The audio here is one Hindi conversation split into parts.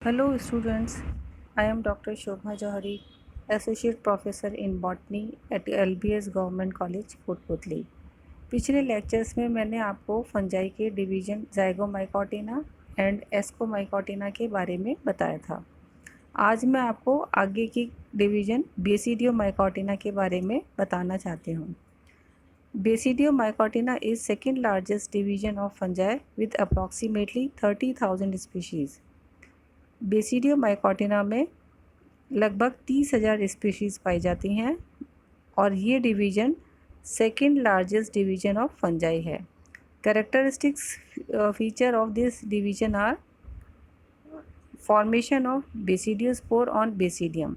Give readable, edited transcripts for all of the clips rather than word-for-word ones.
Hello students, I am Dr. Shobha Johari, Associate Professor in Botany at LBS Government College, Kotputli. पिछले लेक्चर्स में मैंने आपको फंजाई के डिवीज़न ज़ाइगोमाइकोटिना एंड एस्कोमाइकोटिना के बारे में बताया था। आज मैं आपको आगे की डिवीज़न बेसिडियोमाइकोटिना के बारे में बताना चाहती हूँ। Basidiomycotina is second largest division of fungi with approximately 30,000 species. Basidiomycotina में लगभग 30,000 स्पीशीज़ पाई जाती हैं और ये division second largest division of fungi है। Characteristics feature of this division are formation of basidiospore on basidium.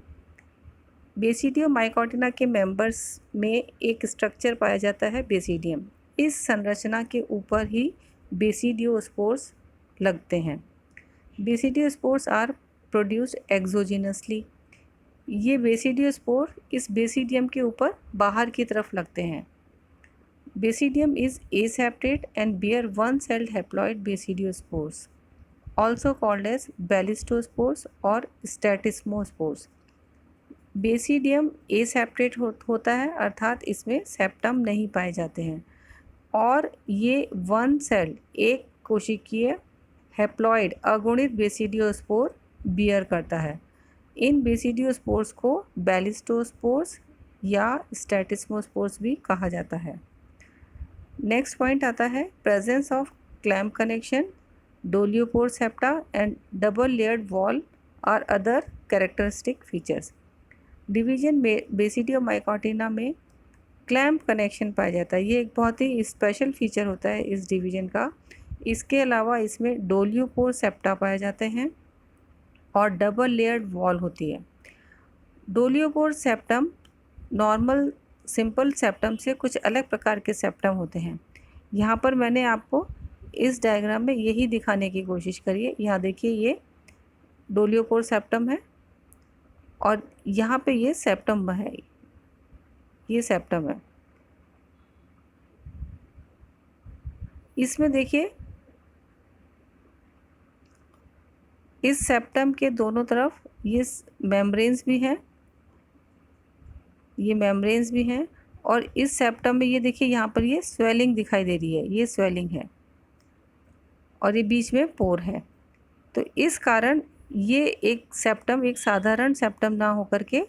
Basidiomycotina के मेंबर्स में एक स्ट्रक्चर पाया जाता है बेसिडियम। इस संरचना के ऊपर ही बेसिडियोस्पोर्स लगते हैं। Basidiospores are produced exogenously. ये बेसिडियोस्पोर इस बेसिडियम के ऊपर बाहर की तरफ लगते हैं। Basidium is aseptate and bear one celled haploid basidiospores also called as ballistospores और स्टैटिस्मोस्पोर्स। बेसिडियम एसेप्टेट होता है, अर्थात इसमें सेप्टम नहीं पाए जाते हैं और ये वन सेल्ड एक कोशिकीय हैप्लॉइड अगुणित बेसिडियोस्पोर बियर करता है। इन बेसिडियोस्पोर्स को बैलिस्टोस्पोर्स या स्टैटिस्मोस्पोर्स भी कहा जाता है। नेक्स्ट पॉइंट आता है presence of clamp connection, dolipore septa and double layered wall are other characteristic features. Division basidiomycotina में क्लैम्प कनेक्शन पाया जाता है। ये एक बहुत ही स्पेशल फीचर होता है इस डिवीज़न का। इसके अलावा इसमें डोलियोपोर सेप्टा पाए जाते हैं और डबल लेयर्ड वॉल होती है। डोलियोपोर सेप्टम नॉर्मल सिंपल सेप्टम से कुछ अलग प्रकार के सेप्टम होते हैं। यहाँ पर मैंने आपको इस डायग्राम में यही दिखाने की कोशिश करी है। यहाँ देखिए, ये डोलियोपोर सेप्टम है और यहाँ पे ये सेप्टम है, ये सेप्टम है। इसमें देखिए, इस सेप्टम के दोनों तरफ ये मेम्ब्रेन्स भी हैं, ये मेम्ब्रेन्स भी हैं और इस सेप्टम में ये देखिए, यहाँ पर ये स्वेलिंग दिखाई दे रही है, ये स्वेलिंग है और ये बीच में पोर है। तो इस कारण ये एक सेप्टम एक साधारण सेप्टम ना होकर के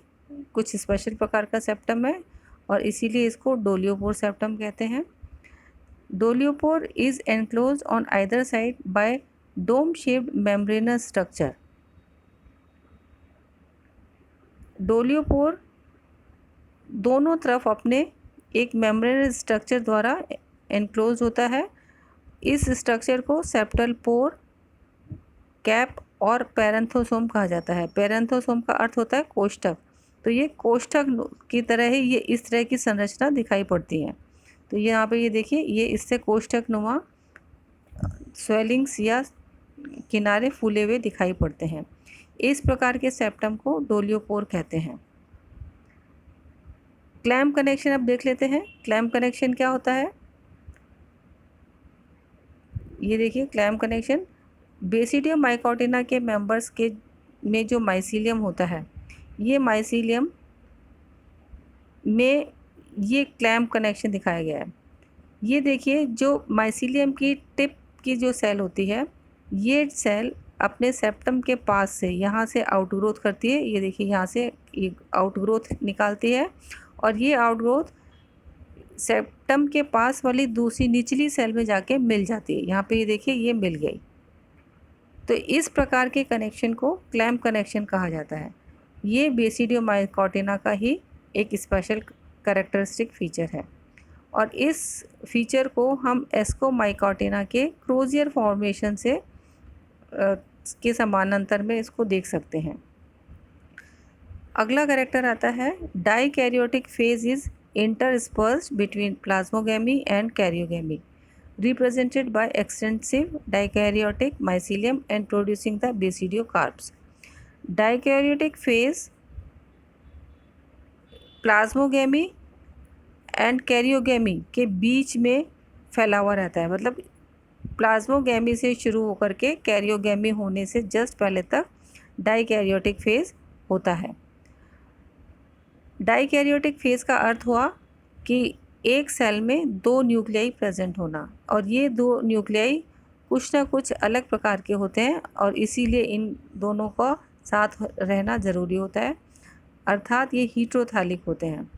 कुछ स्पेशल प्रकार का सेप्टम है और इसीलिए इसको डोलियोपोर सेप्टम कहते हैं। Dolipore is enclosed on either side by dome shaped membranous structure. Dolipore दोनों तरफ अपने एक मेम्ब्रेनस स्ट्रक्चर द्वारा एनक्लोज होता है। इस स्ट्रक्चर को सेप्टल पोर, कैप और पैरेंथोसोम कहा जाता है। पैरेंथोसोम का अर्थ होता है कोष्ठक। तो ये कोष्ठक की तरह ही ये इस तरह की संरचना दिखाई पड़ती है। तो यहाँ पे ये देखिए, ये इससे कोष्ठक नुमा स्वेलिंग्स या किनारे फूले हुए दिखाई पड़ते हैं। इस प्रकार के सेप्टम को डोलियोपोर कहते हैं। क्लैम्प कनेक्शन अब देख लेते हैं। क्लैम्प कनेक्शन क्या होता है, ये देखिए। क्लैम्प कनेक्शन बेसिडियोमाइकोटिना के मेंबर्स के में जो माइसीलियम होता है, ये माइसीलियम में ये क्लैम्प कनेक्शन दिखाया गया है। ये देखिए, जो माइसीलियम की टिप की जो सेल होती है, ये सेल अपने सेप्टम के पास से यहाँ से आउटग्रोथ करती है। ये देखिए, यहाँ से ये आउटग्रोथ निकालती है और ये आउटग्रोथ सेप्टम के पास वाली दूसरी निचली सेल में जाके मिल जाती है। यहाँ पे ये देखिए, ये मिल गई। तो इस प्रकार के कनेक्शन को क्लैम्प कनेक्शन कहा जाता है। ये बेसिडियोमाइकोटिना का ही एक स्पेशल कैरेक्टरिस्टिक फीचर है और इस फीचर को हम एस्कोमाइकोटिना के क्रोजियर फॉर्मेशन से के समानांतर में इसको देख सकते हैं। अगला कैरेक्टर आता है dikaryotic phase is interspersed between plasmogamy and karyogamy, represented by extensive dikaryotic mycelium and producing the basidiocarps. Dikaryotic phase plasmogamy and karyogamy के बीच में फैला हुआ रहता है। मतलब प्लाज्मोगैमी से शुरू होकर के कैरियोगैमी होने से जस्ट पहले तक डाइकैरियोटिक फेज़ होता है। डाइकैरियोटिक फेज़ का अर्थ हुआ कि एक सेल में 2 न्यूक्लियाई प्रेजेंट होना, और ये 2 न्यूक्लियाई कुछ ना कुछ अलग प्रकार के होते हैं और इसीलिए इन दोनों का साथ रहना ज़रूरी होता है, अर्थात ये हीटेरोथैलिक होते हैं।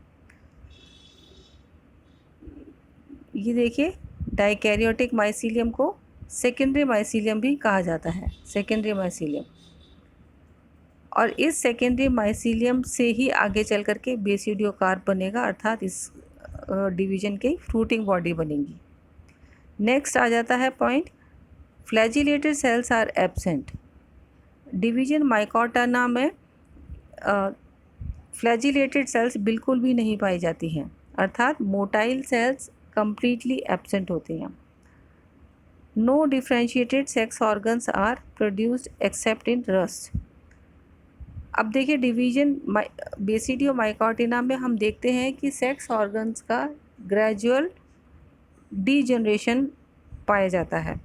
ये देखिए, डाइकैरियोटिक माइसीलियम को सेकेंडरी माइसीलियम भी कहा जाता है, सेकेंडरी माइसीलियम। और इस सेकेंडरी माइसीलियम से ही आगे चल कर के बेसिडियोकार्प बनेगा, अर्थात इस डिवीजन की फ्रूटिंग बॉडी बनेगी। नेक्स्ट आ जाता है point, flagellated cells are absent. Division mycotina में फ्लैजिलेटेड सेल्स बिल्कुल भी नहीं पाई जाती हैं, अर्थात मोटाइल सेल्स कंप्लीटली एब्सेंट होते हैं। No differentiated sex organs are produced except in rust. अब देखिए, डिवीजन बेसिडियो माइकोटिना में हम देखते हैं कि सेक्स ऑर्गन्स का ग्रेजुअल डीजनरेशन पाया जाता है।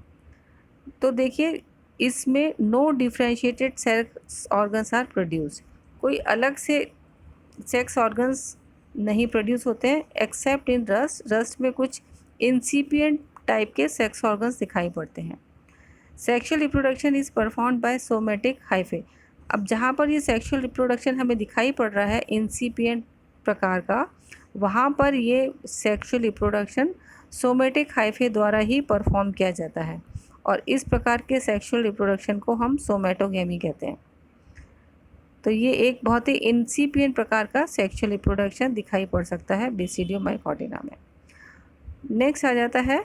तो देखिए, इसमें no differentiated sex organs are produced, कोई अलग से सेक्स ऑर्गन्स नहीं प्रोड्यूस होते हैं एक्सेप्ट इन रस्ट। रस्ट में कुछ इंसिपिएंट टाइप के सेक्स ऑर्गन्स दिखाई पड़ते हैं। Sexual reproduction is performed by somatic hyphae. अब जहाँ पर ये सेक्सुअल रिप्रोडक्शन हमें दिखाई पड़ रहा है इंसिपिएंट प्रकार का, वहाँ पर ये सेक्सुअल रिप्रोडक्शन सोमेटिक हाइफे द्वारा ही परफॉर्म किया जाता है, और इस प्रकार के सेक्सुअल रिप्रोडक्शन को हम सोमेटोगेमी कहते हैं। तो ये एक बहुत ही इंसिपिएंट प्रकार का सेक्सुअल रिप्रोडक्शन दिखाई पड़ सकता है बेसिडियो माइकोटिना में। नेक्स्ट आ जाता है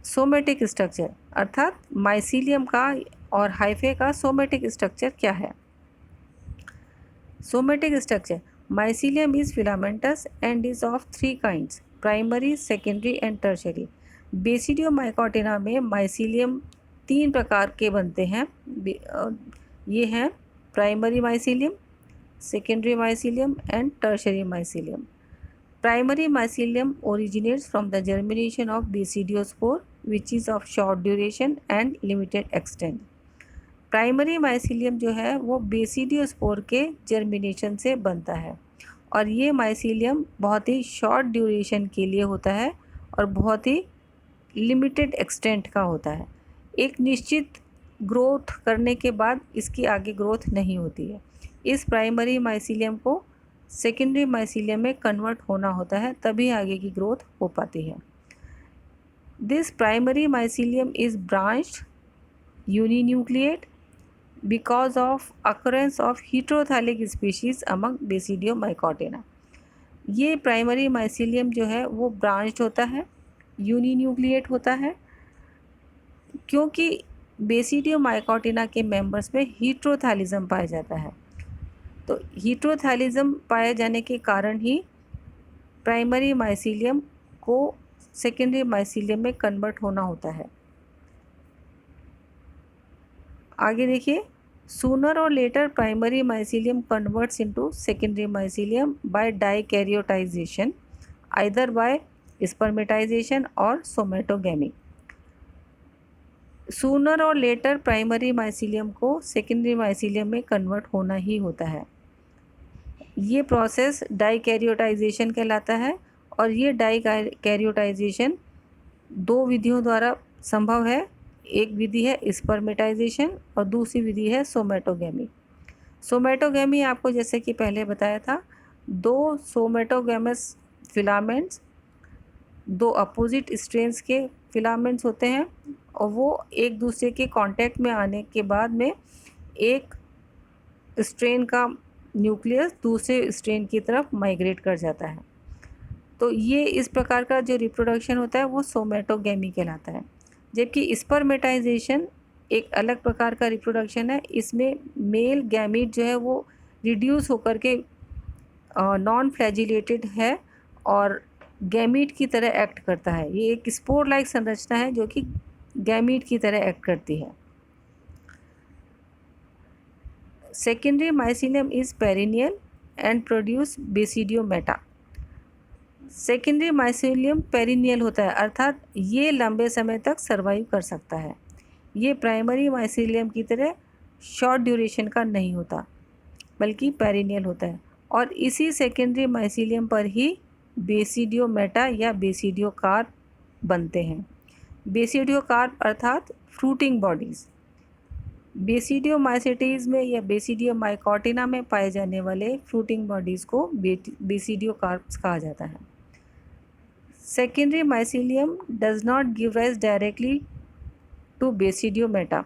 सोमेटिक स्ट्रक्चर, अर्थात माइसीलियम का और हाइफे का सोमेटिक स्ट्रक्चर क्या है। Somatic structure, mycelium is filamentous and is of 3 kinds, primary, secondary and tertiary. Basidiomycotina में माइसीलियम 3 प्रकार के बनते हैं। ये हैं primary mycelium, secondary mycelium and tertiary mycelium. Primary mycelium originates from the germination of basidiospore which is of short duration and limited extent। Primary mycelium जो है वो बेसिडियोस्पोर के जर्मिनेशन से बनता है, और ये माइसीलियम बहुत ही शॉर्ट ड्यूरेशन के लिए होता है और बहुत ही लिमिटेड एक्सटेंट का होता है। एक निश्चित ग्रोथ करने के बाद इसकी आगे ग्रोथ नहीं होती है। इस प्राइमरी माइसीलियम को सेकेंडरी माइसीलियम में कन्वर्ट होना होता है, तभी आगे की ग्रोथ हो पाती है। This primary mycelium is branched uninucleate because of occurrence of heterothallic species among basidiomycotina. ये प्राइमरी माइसीलियम जो है वो ब्रांच्ड होता है, यूनिन्यूक्लिएट होता है, क्योंकि बेसिडियो माइकोटिना के मेंबर्स में हीटेरोथैलिज्म पाया जाता है। तो हीटेरोथैलिज्म पाए जाने के कारण ही प्राइमरी माइसीलियम को सेकेंडरी माइसीलियम में कन्वर्ट होना होता है। आगे देखिए, sooner or later primary mycelium converts into secondary mycelium by dikaryotization, either by spermatization or somatogamy. Sooner or later primary mycelium को सेकेंडरी माइसीलियम में कन्वर्ट होना ही होता है। ये प्रोसेस डाइकैरियोटाइजेशन कहलाता है, और ये डाइकैरियोटाइजेशन 2 विधियों द्वारा संभव है। एक विधि है स्पर्मेटाइजेशन और दूसरी विधि है सोमेटोगेमी। सोमेटोगेमी आपको जैसे कि पहले बताया था, 2 सोमेटोगेमस फिलामेंट्स, 2 अपोजिट स्ट्रेन्स के फिलामेंट्स होते हैं, और वो एक दूसरे के कांटेक्ट में आने के बाद में एक स्ट्रेन का न्यूक्लियस दूसरे स्ट्रेन की तरफ माइग्रेट कर जाता है। तो ये इस प्रकार का जो रिप्रोडक्शन होता है वो सोमेटोगेमी कहलाता है। जबकि स्पर्मेटाइजेशन एक अलग प्रकार का रिप्रोडक्शन है। इसमें मेल गैमीट जो है वो रिड्यूस होकर के नॉन फ्लैजिलेटेड है और गैमीट की तरह एक्ट करता है। ये एक स्पोर लाइक संरचना है जो कि गैमीट की तरह एक्ट करती है। Secondary mycelium is perennial and produce basidiomata. Secondary mycelium perennial होता है, अर्थात ये लंबे समय तक सर्वाइव कर सकता है। ये प्राइमरी माइसीलियम की तरह शॉर्ट ड्यूरेशन का नहीं होता बल्कि पेरिनियल होता है, और इसी सेकेंडरी माइसीलियम पर ही बेसिडियोमेटा या बेसिडियोकार्प बनते हैं। बेसिडियोकार्प अर्थात फ्रूटिंग बॉडीज़। बेसिडियोमाइसेटीज में या बेसिडियोमाइकोटिना में पाए जाने वाले फ्रूटिंग बॉडीज़ को बेसिडियोकार्प्स कहा जाता है। Secondary mycelium does not give rise directly to basidiomata.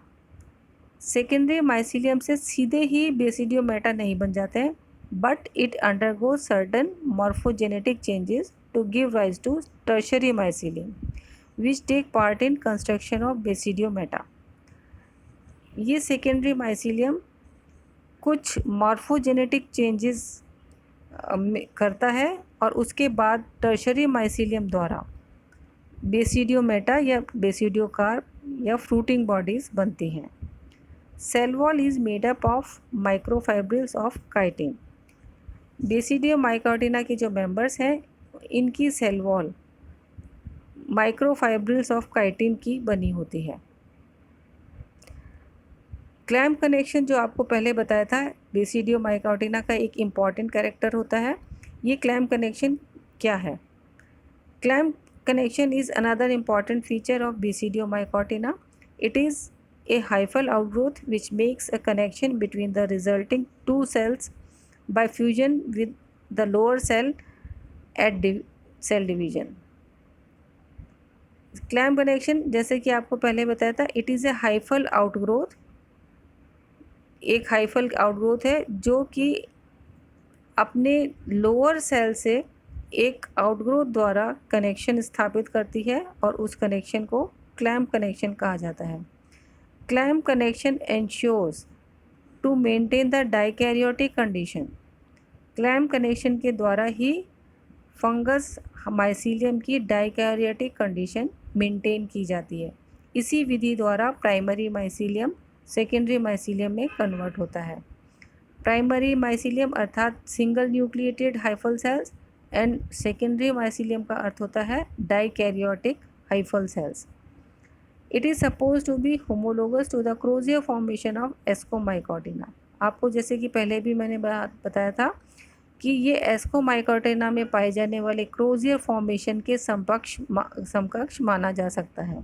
Secondary mycelium से सीधे ही बेसिडियोमेटा नहीं बन जाते हैं, but it undergo certain morphogenetic changes to give rise to tertiary mycelium which take part in construction of basidiomata. ये सेकेंडरी माइसीलियम कुछ मॉर्फोजेनेटिक चेंजेस करता है और उसके बाद टर्शरी माइसीलियम द्वारा बेसिडियोमेटा या बेसिडियोकार्प या फ्रूटिंग बॉडीज़ बनती हैं। Cell wall is made up of microfibrils of chitin. Basidiomycotina के जो मेंबर्स हैं इनकी cell wall microfibrils of chitin की बनी होती है। क्लैम्प कनेक्शन जो आपको पहले बताया था बेसिडियोमाइकोटिना का एक इम्पॉर्टेंट कैरेक्टर होता है। ये क्लैम्प कनेक्शन क्या है? Clamp connection is another important feature of Basidiomycotina. It is a hyphal outgrowth which makes a connection between the resulting two cells by fusion with the lower cell at cell division. Clamp connection जैसे कि आपको पहले बताया था, it is a hyphal outgrowth. एक hyphal outgrowth है जो कि अपने लोअर सेल से एक आउटग्रोथ द्वारा कनेक्शन स्थापित करती है और उस कनेक्शन को क्लैम्प कनेक्शन कहा जाता है। Clamp connection ensures to maintain the dikaryotic condition. Clamp connection के द्वारा ही फंगस माइसीलियम की डाइकैरियोटिक कंडीशन मेंटेन की जाती है। इसी विधि द्वारा प्राइमरी माइसीलियम सेकेंडरी माइसीलियम में कन्वर्ट होता है। प्राइमरी माइसीलियम अर्थात single nucleated hyphal cells and secondary mycelium का अर्थ होता है dikaryotic hyphal cells. It is suppose to be homologous to the crozier formation of ascomycotina. आपको जैसे कि पहले भी मैंने बताया था कि ये एस्कोमाइकोटिना में पाए जाने वाले क्रोजियर फॉर्मेशन के समकक्ष माना जा सकता है।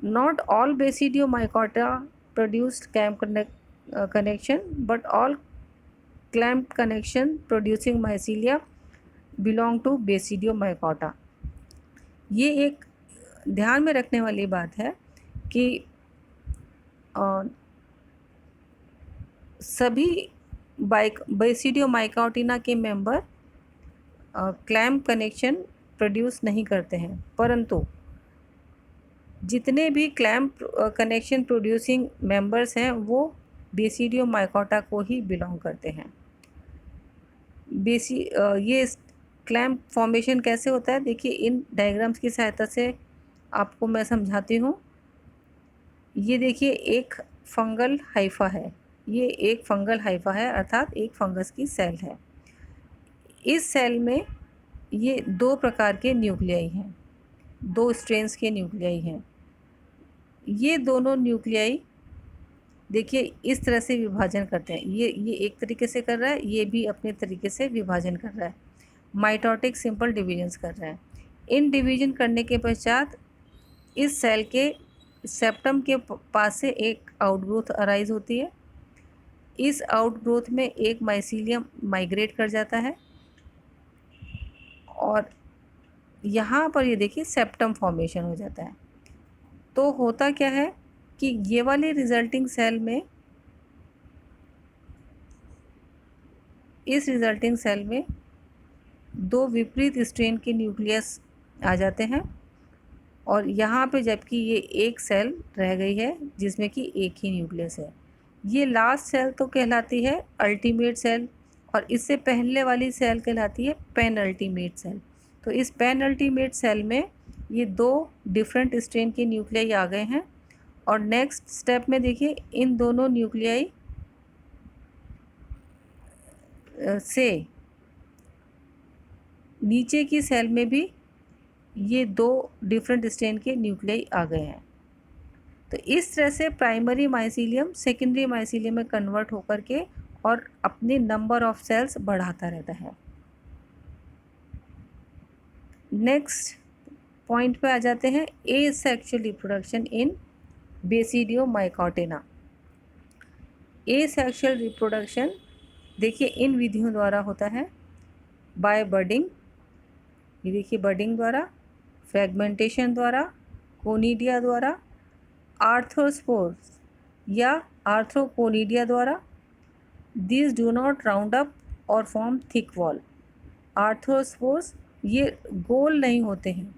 Not all Basidiomycota produced clamp connection but all clamp connection producing mycelia belong to Basidiomycota। ये एक ध्यान में रखने वाली बात है कि सभी बेसिडियोमाइकोटिना के मेंबर क्लैम्प कनेक्शन प्रोड्यूस नहीं करते हैं, परंतु जितने भी क्लैम्प कनेक्शन प्रोड्यूसिंग मेंबर्स हैं वो बेसिडियोमाइकोटा को ही बिलोंग करते हैं। ये क्लैम्प फॉर्मेशन कैसे होता है, देखिए इन डायग्राम्स की सहायता से आपको मैं समझाती हूँ। ये देखिए एक फंगल हाइफा है, ये एक फंगल हाइफा है अर्थात एक फंगस की सेल है। इस सेल में ये दो प्रकार के न्यूक्लियाई हैं, दो स्ट्रेन्स के न्यूक्लियाई हैं। ये दोनों न्यूक्लियाई देखिए इस तरह से विभाजन करते हैं। ये एक तरीके से कर रहा है, ये भी अपने तरीके से विभाजन कर रहा है, माइटोटिक सिंपल डिवीजन्स कर रहा है। इन डिवीजन करने के पश्चात इस सेल के सेप्टम के पास से एक आउटग्रोथ अराइज होती है। इस आउटग्रोथ में एक माइसीलियम माइग्रेट कर जाता है और यहाँ पर ये देखिए सेप्टम फॉर्मेशन हो जाता है। तो होता क्या है कि ये वाले रिजल्टिंग सेल में, इस रिजल्टिंग सेल में दो विपरीत स्ट्रेन के न्यूक्लियस आ जाते हैं और यहाँ पे जबकि ये एक सेल रह गई है जिसमें कि एक ही न्यूक्लियस है। ये लास्ट सेल तो कहलाती है अल्टीमेट सेल और इससे पहले वाली सेल कहलाती है पेन अल्टीमेट सेल। तो इस पेन अल्टीमेट सेल में ये दो डिफरेंट स्ट्रेन के न्यूक्लियाई आ गए हैं और नेक्स्ट स्टेप में देखिए इन दोनों न्यूक्लियाई से नीचे की सेल में भी ये दो डिफरेंट स्ट्रेन के न्यूक्लियाई आ गए हैं। तो इस तरह से प्राइमरी माइसीलियम सेकेंडरी माइसीलियम में कन्वर्ट होकर के और अपने नंबर ऑफ सेल्स बढ़ाता रहता है। नेक्स्ट पॉइंट पे आ जाते हैं, asexual reproduction in basidiomycotina. Asexual reproduction देखिए इन विधियों द्वारा होता है, बाय बडिंग, ये देखिए बडिंग द्वारा, फ्रेगमेंटेशन द्वारा, कोनिडिया द्वारा, आर्थ्रोस्पोर्स या आर्थ्रोकोनिडिया द्वारा। This do not round up और फॉर्म थिक वॉल। आर्थ्रोस्पोर्स ये गोल नहीं होते हैं,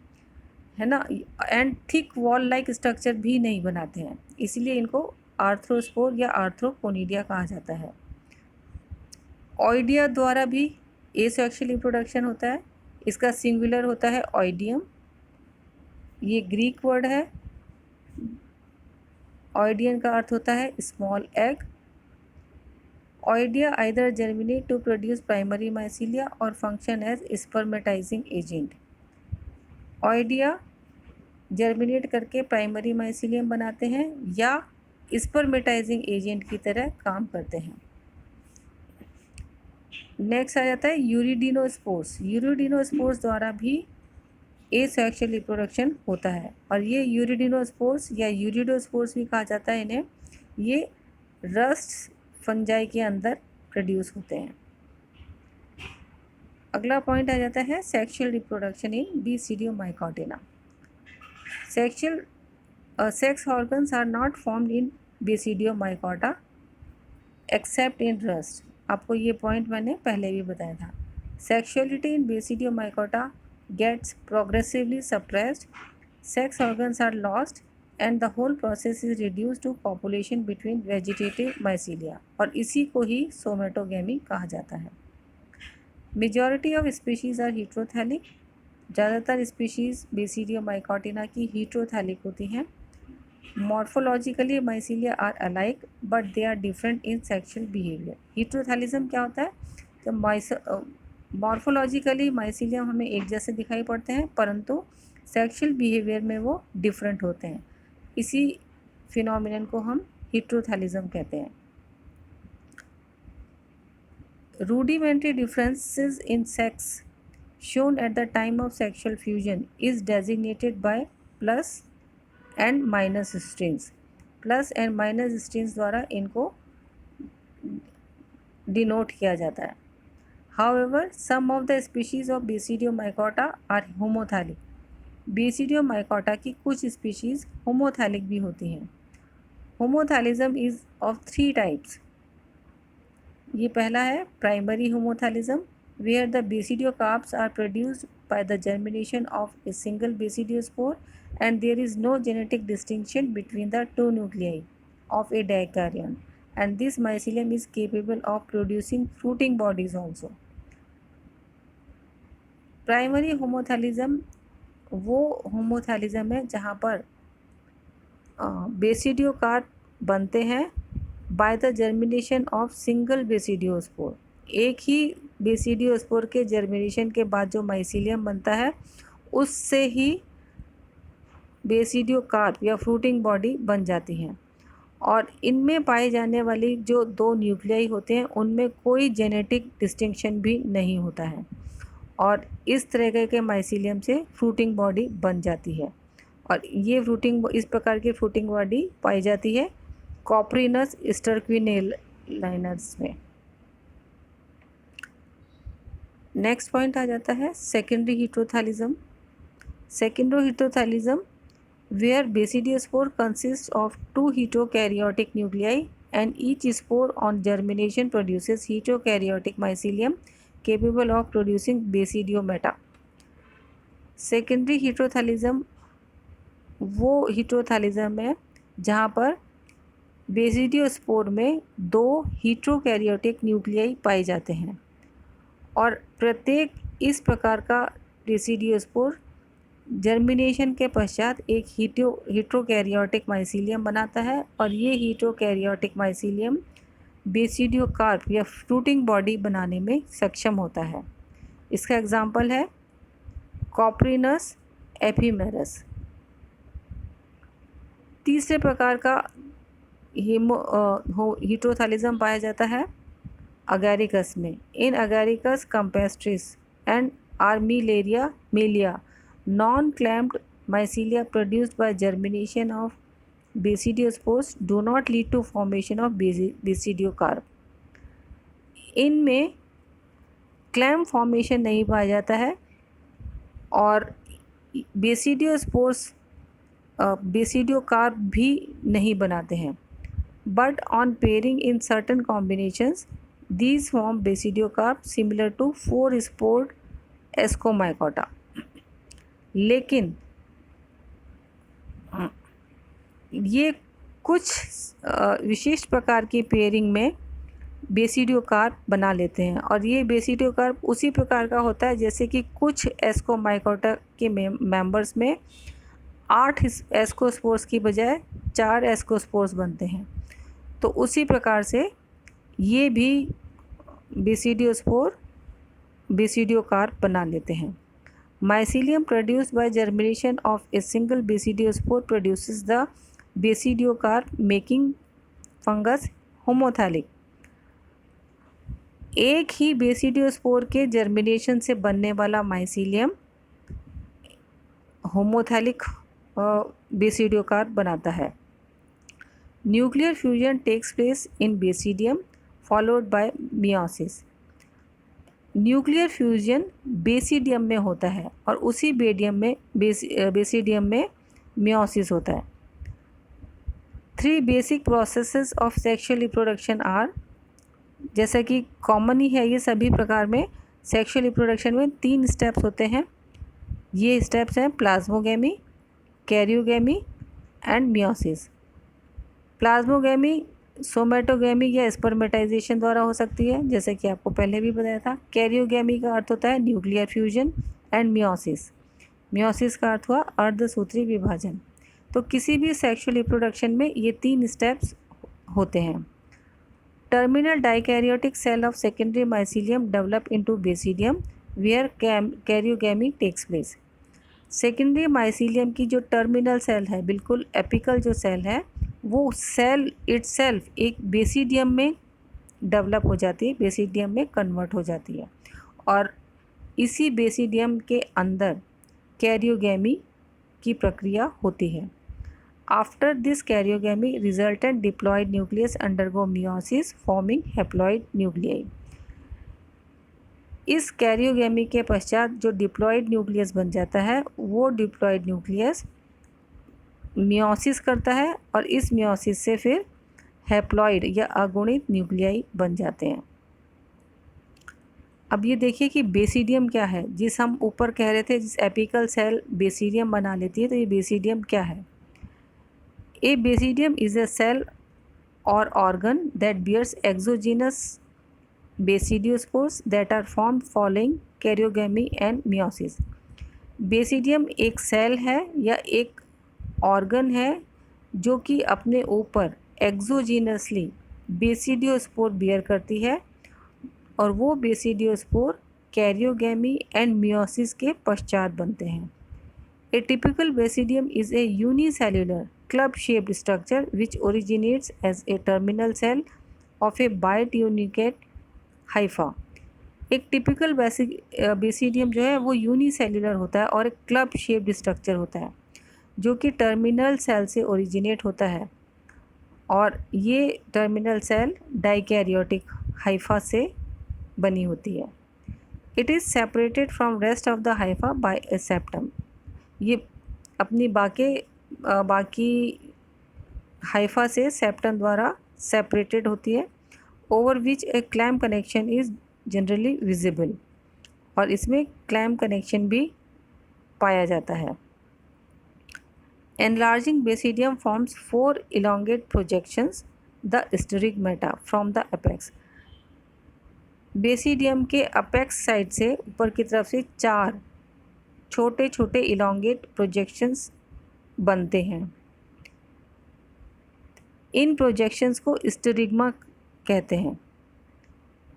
है ना, and thick wall like structure भी नहीं बनाते हैं, इसलिए इनको आर्थ्रोस्पोर या आर्थ्रोकोनिडिया कहा जाता है। ऑइडिया द्वारा भी एसेक्सुअल रिप्रोडक्शन होता है, इसका सिंगुलर होता है ऑइडियम, ये ग्रीक वर्ड है। ऑइडियन का अर्थ होता है small egg. Oidia either germinate to produce primary mycelia or function as spermatizing agent. Oidia germinate करके प्राइमरी माइसीलियम बनाते हैं या स्पर्मेटाइजिंग एजेंट की तरह काम करते हैं। नेक्स्ट आ जाता है यूरिडिनोस्पोर्स। यूरिडिनोस्पोर्स द्वारा भी एसेक्सुअल रिप्रोडक्शन होता है, और ये यूरिडिनोस्पोर्स या यूरिडोस्पोर्स भी कहा जाता है इन्हें। ये रस्ट फंजाई के अंदर प्रोड्यूस होते हैं। अगला पॉइंट आ जाता है sexual reproduction in basidiomycotina. Sex organs are not formed in basidiomycota except in rust. आपको ये पॉइंट मैंने पहले भी बताया था। Sexuality in basidiomycota gets progressively suppressed, sex organs are lost and the whole process is reduced to copulation between vegetative mycelia, और इसी को ही सोमेटोगेमी कहा जाता है। Majority of species are heterothallic. ज़्यादातर स्पीशीज़ बेसिडियोमाइकोटिना की हीट्रोथैलिक होती हैं। Morphologically mycelia are alike but they are different in sexual behaviour. Heterothallism क्या होता है? तो मॉर्फोलॉजिकली माइसीलियम हमें एक जैसे दिखाई पड़ते हैं, परंतु सेक्सुअल बिहेवियर में वो डिफरेंट होते हैं। इसी फिनोमिनन को हम हीट्रोथैलिज्म कहते हैं। Rudimentary differences in sex shown at the time of sexual fusion is designated by plus and minus strings. Plus and minus strings द्वारा इनको डिनोट किया जाता है। However, some of the species of Basidiomycota are homothalic. Basidiomycota की कुछ स्पीशीज़ होमोथैलिक भी होती हैं। Homothallism is of 3 types. ये पहला है primary homothallism, where the basidiocarps are produced by the germination of a single basidiospore and there is no genetic distinction between the 2 nuclei of a dikaryon, and this mycelium is capable of producing fruiting bodies also. Primary homothallism वो होमोथैलिज्म है जहाँ पर बेसिडियोकार्प बनते हैं by the germination of single basidiospore. एक ही बेसिडियोस्पोर के जर्मिनेशन के बाद जो माइसीलियम बनता है उससे ही बेसिडियोकार्प या फ्रूटिंग बॉडी बन जाती हैं, और इनमें पाए जाने वाली जो 2 न्यूक्लियाई होते हैं उनमें कोई जेनेटिक डिस्टिंक्शन भी नहीं होता है, और इस तरह के माइसीलियम से फ्रूटिंग बॉडी बन जाती है। और ये इस प्रकार की फ्रूटिंग बॉडी पाई जाती है कॉपरिनस स्टर्क्विनेलाइनस में। नेक्स्ट पॉइंट आ जाता है secondary heterothallism. Secondary heterothallism where basidiospore consists of 2 heterokaryotic nuclei and each spore on germination produces heterokaryotic mycelium capable of producing basidiomata. Secondary heterothallism वो हीट्रोथैलिज्म है जहाँ पर बेसिडियोस्पोर में 2 हीट्रोकैरियोटिक न्यूक्लियाई पाए जाते हैं, और प्रत्येक इस प्रकार का बेसिडियोस्पोर जर्मिनेशन के पश्चात एक हीट्रोकैरियोटिक माइसीलियम बनाता है, और ये हीट्रोकैरियोटिक माइसीलियम बेसिडियोकार्प या फ्रूटिंग बॉडी बनाने में सक्षम होता है। इसका एग्जाम्पल है कॉपरिनस एफिमेरस। तीसरे प्रकार का हीट्रोथैलिज्म पाया जाता है अगैरिकस में। In agaricus campestris and armillaria non clamped mycelia produced by germination of basidiospores do not lead to formation of basidiocarp. इनमें क्लैम्प फॉर्मेशन नहीं पाया जाता है और बेसिडियोस्पोर्स बेसिडियोकार्प भी नहीं बनाते हैं, but on pairing in certain combinations these form basidiocarp similar to 4-spored Ascomycota. लेकिन ये कुछ विशिष्ट प्रकार की पेयरिंग में बेसिडियोकार्प बना लेते हैं और ये बेसिडियोकार्प उसी प्रकार का होता है जैसे कि कुछ एस्कोमाइकोटा के मेंबर्स में 8 एस्कोस्पोर्स की बजाय 4 एस्कोस्पोर्स बनते हैं। तो उसी प्रकार से ये भी बेसिडियोकार्प बना लेते हैं। Mycelium produced by germination of a single basidiospore produces the basidiocarp making fungus homothallic. एक ही बेसिडियोस्पोर के जर्मिनेशन से बनने वाला माइसीलियम होमोथैलिक बेसिडियोकार्प बनाता है। Nuclear fusion takes place in basidium followed by meiosis. Nuclear fusion basidium में होता है और उसी बेसिडियम में मियोसिस होता है। 3 basic processes of sexual reproduction are, जैसा कि कॉमन ही है ये सभी प्रकार में, सेक्सुअल रिप्रोडक्शन में 3 स्टेप्स होते हैं। ये स्टेप्स हैं plasmogamy, karyogamy and meiosis. Plasmogamy somatogamy या स्पर्मेटाइजेशन द्वारा हो सकती है, जैसे कि आपको पहले भी बताया था। कैरियोगेमी का अर्थ होता है न्यूक्लियर फ्यूजन एंड मियोसिस का अर्थ हुआ अर्धसूत्री विभाजन। तो किसी भी सेक्सुअल रिप्रोडक्शन में ये 3 स्टेप्स होते हैं। Terminal dikaryotic cell of secondary mycelium develop into basidium where karyogamy takes place. Secondary mycelium की जो टर्मिनल सेल है, बिल्कुल एपिकल जो सेल है, वो सेल इटसेल्फ एक बेसिडियम में डेवलप हो जाती है, बेसिडियम में कन्वर्ट हो जाती है और इसी बेसिडियम के अंदर कैरियोगेमी की प्रक्रिया होती है। After this karyogamy resultant diploid nucleus undergo meiosis forming haploid nuclei. इस कैरियोगेमी के पश्चात जो डिप्लॉयड न्यूक्लियस बन जाता है, वो डिप्लॉयड न्यूक्लियस मियोसिस करता है और इस मियोसिस से फिर हैप्लॉइड या अगुणित न्यूक्लियाई बन जाते हैं। अब ये देखिए कि बेसिडियम क्या है, जिस हम ऊपर कह रहे थे जिस एपिकल सेल बेसिडियम बना लेती है, तो ये बेसिडियम क्या है। A basidium is a cell or organ that bears exogenous basidiospores that are formed following karyogamy and meiosis. Basidium एक सेल है या एक ऑर्गन है जो कि अपने ऊपर एक्सोजीनसली बेसिडियोस्पोर बियर करती है और वो बेसिडियोस्पोर कैरियोगेमी एंड मियोसिस के पश्चात बनते हैं। A typical basidium is a unicellular club shaped structure which originates as a terminal cell of a biotunicate hypha. एक टिपिकल बेसिडियम जो है वो यूनिसेल्युलर होता है और एक क्लब शेप्ड स्ट्रक्चर होता है जो कि टर्मिनल सेल से ओरिजिनेट होता है और ये टर्मिनल सेल डाइकैरियोटिक हाइफा से बनी होती है। It is separated from rest of the hypha by a septum. ये अपनी बाकी हाइफा से सेप्टम द्वारा सेपरेटेड होती है, over which A clamp connection is generally visible, और इसमें क्लैम्प कनेक्शन भी पाया जाता है। Enlarging basidium forms 4 elongate projections, the sterigmata, from the apex. Basidium के अपेक्स साइड से ऊपर की तरफ से 4 छोटे छोटे इलोंगेट प्रोजेक्शंस बनते हैं। इन प्रोजेक्शंस को स्टेरिग्मा कहते हैं।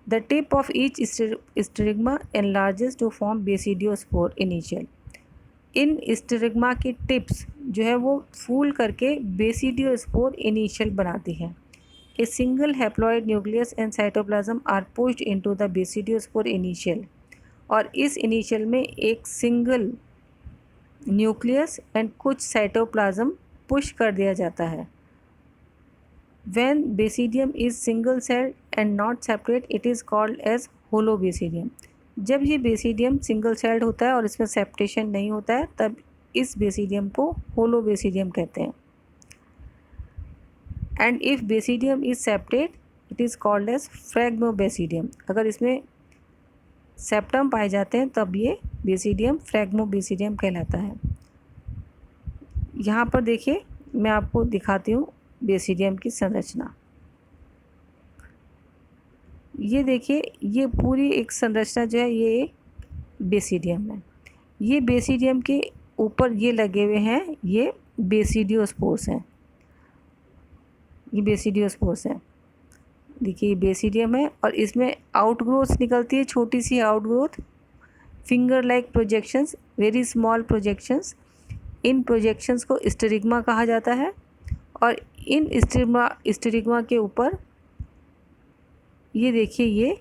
The tip of each sterigma enlarges to form basidiospore initial. इन स्टिग्मा की टिप्स जो है वो फूल करके बेसिडियोस्पोर इनिशियल बनाती है। A single haploid nucleus and cytoplasm are pushed into the basidiospore initial, और इस इनिशियल में एक सिंगल न्यूक्लियस एंड कुछ साइटोप्लाज्म पुश कर दिया जाता है। When basidium is single celled and not separate, it is called as hollow basidium. जब ये बेसिडियम सिंगल सेल्ड होता है और इसमें सेपरेशन नहीं होता है तब इस बेसिडियम को होलो बेसिडियम कहते हैं। And if basidium is separate it is called as phragmobasidium. अगर इसमें सेप्टम पाए जाते हैं तब ये बेसिडियम फ्रैग्मोबेसिडियम कहलाता है। यहाँ पर देखिए मैं आपको दिखाती हूँ बेसिडियम की संरचना। ये देखिए ये पूरी एक संरचना जो है ये बेसिडियम है। ये बेसिडियम के ऊपर ये लगे हुए हैं, ये बेसिडियोस्पोर्स हैं। ये बेसिडियोस्पोर्स हैं, देखिए ये बेसिडियम है और इसमें आउटग्रोथ निकलती है, छोटी सी outgrowth, finger like projections, very small projections. इन प्रोजेक्शंस को स्टिग्मा कहा जाता है और इन स्टिग्मा के ऊपर ये देखिए ये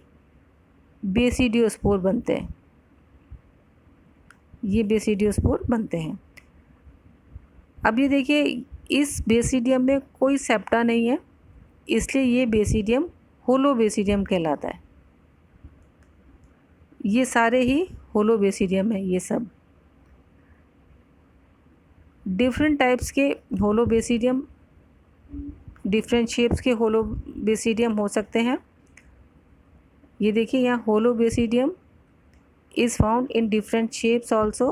बेसिडियोस्पोर बनते हैं, ये बेसिडियोस्पोर बनते हैं। अब ये देखिए इस बेसिडियम में कोई सेप्टा नहीं है, इसलिए ये बेसिडियम होलो बेसिडियम कहलाता है। ये सारे ही होलो बेसिडियम है। ये सब डिफरेंट टाइप्स के होलो बेसिडियम, डिफरेंट शेप्स के होलो बेसिडियम हो सकते हैं। ये देखिए यहाँ holobasidium is found in different shapes also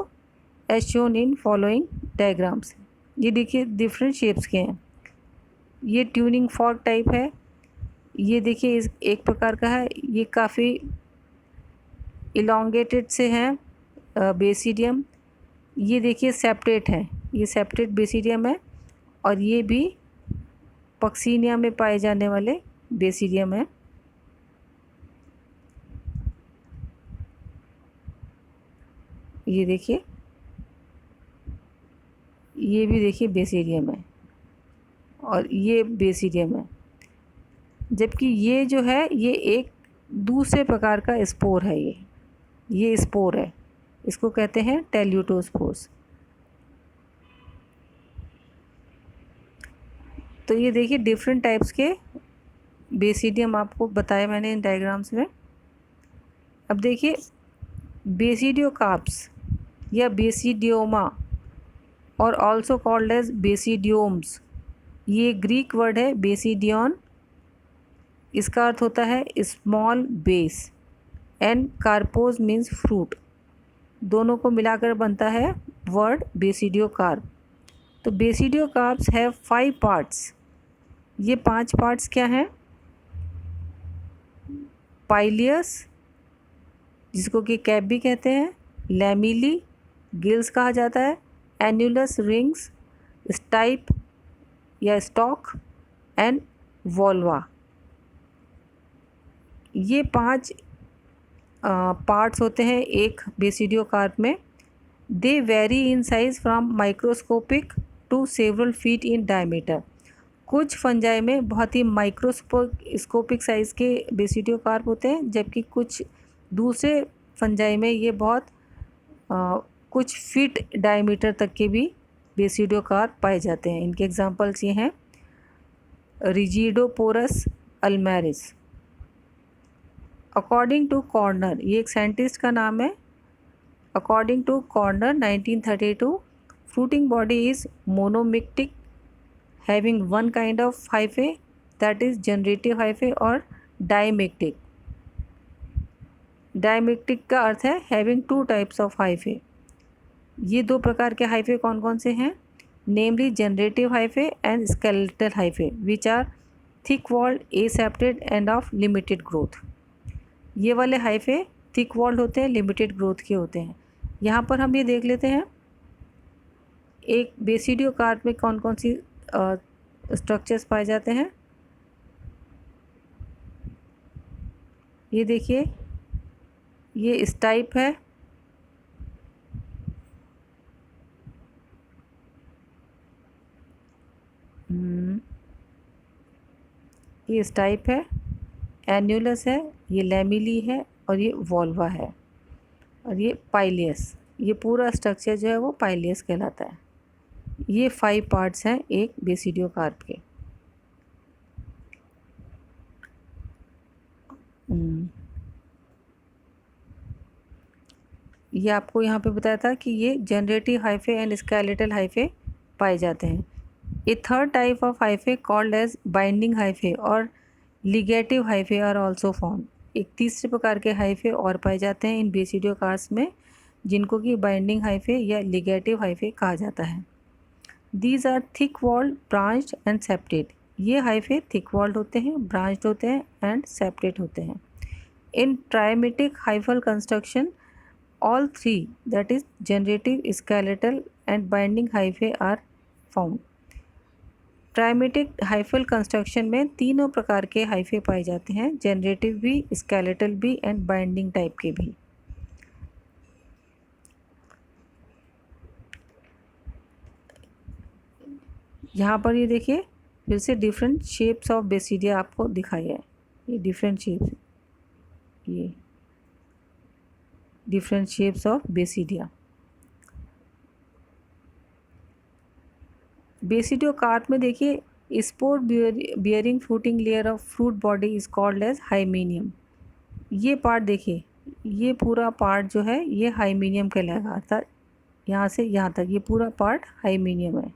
as shown in following diagrams. ये देखिए डिफरेंट शेप्स के हैं। ये ट्यूनिंग फॉर्क टाइप है, ये देखिए इस एक प्रकार का है। ये काफ़ी इलोंगेटेड से हैं बेसिडियम। ये देखिए सेपरेट है, ये सेपरेट बेसिडियम है और ये भी पक्सीनिया में पाए जाने वाले बेसिडियम है। ये देखिए ये भी देखिए बेसिडियम है और ये बेसिडियम है, जबकि ये जो है ये एक दूसरे प्रकार का स्पोर है। ये स्पोर है, इसको कहते हैं टेल्यूटोस्पोर्स। तो ये देखिए डिफरेंट टाइप्स के बेसिडियम आपको बताया मैंने इन डायग्राम्स में। अब देखिए बेसिडियोकार्प्स या बेसिडियोमा और ऑल्सो कॉल्ड एज बेसिडियोम्स, ये ग्रीक वर्ड है बेसिडियन। इसका अर्थ होता है small base and carpos means fruit, दोनों को मिलाकर बनता है वर्ड बेसिडियोकार्प। तो बेसिडियोकार्प्स हैव 5 पार्ट्स। ये 5 पार्ट्स क्या हैं? पाइलियस, जिसको कि कैप भी कहते हैं, लैमिली, गिल्स कहा जाता है, एन्युलस, रिंग्स, स्टाइप या स्टॉक एंड वोल्वा। ये 5 पार्ट्स होते हैं एक बेसिडियोकार्प में। They vary in size from microscopic to several feet in diameter. कुछ फंजाई में बहुत ही माइक्रोस्कोपिक साइज़ के बेसिडियोकार्प होते हैं, जबकि कुछ दूसरे फंजाई में ये बहुत कुछ फीट डायमीटर तक के भी बेसिडियोकार्प पाए जाते हैं। इनके एग्जांपल्स ये हैं Rigidoporus ulmarius. According to Corner, ये एक साइंटिस्ट का नाम है, according to Corner 1932, fruiting body is monomictic having one kind of hyphae, that is generative hyphae, और dimictic। dimictic का अर्थ है having 2 types of hyphae। ये 2 प्रकार के हाइफे कौन कौन से हैं? Namely generative hyphae and skeletal hyphae which are thick walled, aseptate and of limited growth. ये वाले हाइफे थिक वॉल्ड होते हैं, लिमिटेड ग्रोथ के होते हैं। यहाँ पर हम ये देख लेते हैं एक बेसिडियोकार्प में कौन कौन सी स्ट्रक्चर्स पाए जाते हैं। ये देखिए ये स्टाइप है, ये स्टाइप है, एन्युलस है, ये लैमिली है और ये वॉल्वा है और ये पाइलियस। ये पूरा स्ट्रक्चर जो है वो पाइलियस कहलाता है। ये 5 पार्ट्स हैं एक बेसिडियोकार्प के। ये आपको यहाँ पे बताया था कि ये generative hyphae and skeletal hyphae पाए जाते हैं। A third type of hyphae called as binding hyphae और ligative hyphae are also found. एक तीसरे प्रकार के हाइफे और पाए जाते हैं इन बेसिडियोकार्प्स में, जिनको कि बाइंडिंग हाइफे या लिगेटिव हाइफे कहा जाता है। These are thick walled, branched and separate. ये हाइफे थिक वॉल्ड होते हैं, ब्रांच्ड होते हैं एंड सेपरेट होते हैं। In trimitic hyphal construction all three, that is generative, skeletal and binding hyphae are found. Trimitic hyphal construction में तीनों प्रकार के हाइफे पाए जाते हैं, जनरेटिव भी, स्केलेटल भी एंड बाइंडिंग टाइप के भी। यहाँ पर ये देखिए फिर से डिफरेंट शेप्स ऑफ बेसिडिया आपको दिखाई है। ये डिफरेंट शेप्स, ये different shapes of basidia. Basidiocarp में देखिए spore bearing fruiting layer of fruit body is called as hymenium. ये पार्ट देखिए, ये पूरा पार्ट जो है ये हाइमेनियम कहलाएगा, अर्थात यहाँ से यहाँ तक ये पूरा पार्ट हाइमेनियम है।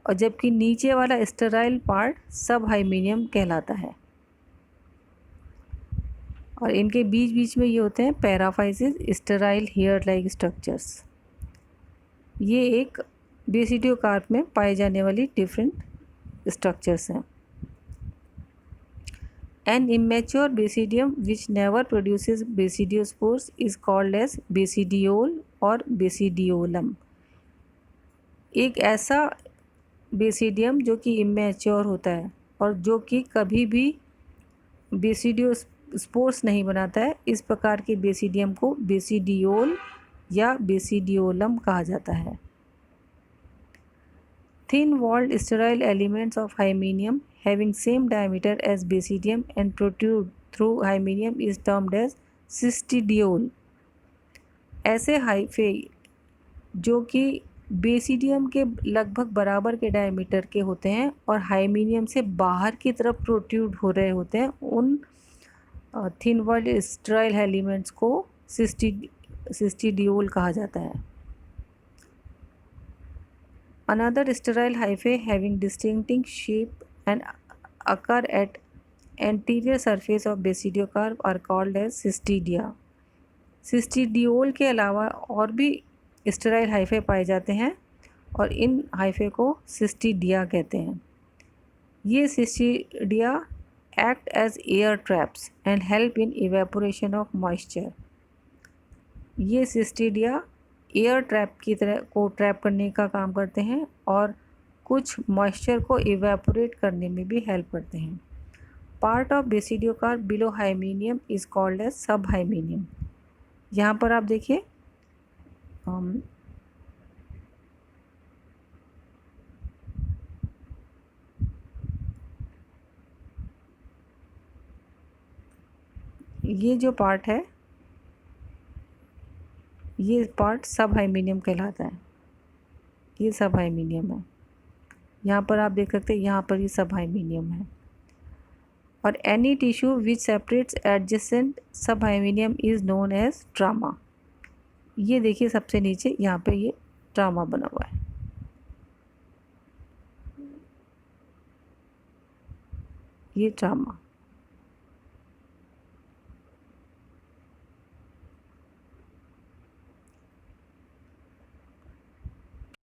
और जबकि नीचे वाला स्टेराइल पार्ट सब हाइमेनियम कहलाता है। और इनके बीच बीच में ये होते हैं paraphysis, sterile hair like structures. ये एक बेसिडियोकार्प में पाए जाने वाली डिफरेंट स्ट्रक्चर्स हैं। An immature basidium which never produces basidiospores is called as basidiole और बेसिडियोलम। एक ऐसा बेसिडियम जो कि इमेच्योर होता है और जो कि कभी भी बेसिडियोस्पोर्स नहीं बनाता है, इस प्रकार के बेसिडियम को बेसिडियोल या बेसिडियोलम कहा जाता है। Thin walled sterile elements of hymeneum having same diameter as basidium and protrude through hymeneum is termed as cystidiol। ऐसे हाइफे जो कि बेसिडियम के लगभग बराबर के डायमीटर के होते हैं और हाइमेनियम से बाहर की तरफ प्रोट्रूड हो रहे होते हैं, उन थिन वॉल्ड स्टेराइल एलिमेंट्स को सिस्टिडियोल कहा जाता है। Another sterile hyphae having distinctive shape and occur at anterior surface of basidiocarp are called as cystidia। सिस्टिडियोल के अलावा और भी स्टेराइल हाइफे पाए जाते हैं और इन हाइफे को सिस्टिडिया कहते हैं। ये cystidia act as air traps and help in evaporation of moisture. ये सिस्टिडिया एयर ट्रैप की तरह को ट्रैप करने का काम करते हैं और कुछ मॉइस्चर को इवेपोरेट करने में भी हेल्प करते हैं। Part of basidiocarp below hymenium is called as subhymenium. यहाँ पर आप देखिए ये जो पार्ट है ये पार्ट सब हाइमेनियम कहलाता है। ये सब हाइमेनियम है। यहाँ पर आप देख सकते हैं, यहाँ पर ये सब हाइमेनियम है। और any tissue which separates adjacent सब hymenium is known as trauma. ये देखिए सबसे नीचे यहाँ पे ये ट्रामा बना हुआ है। ये ट्रामा।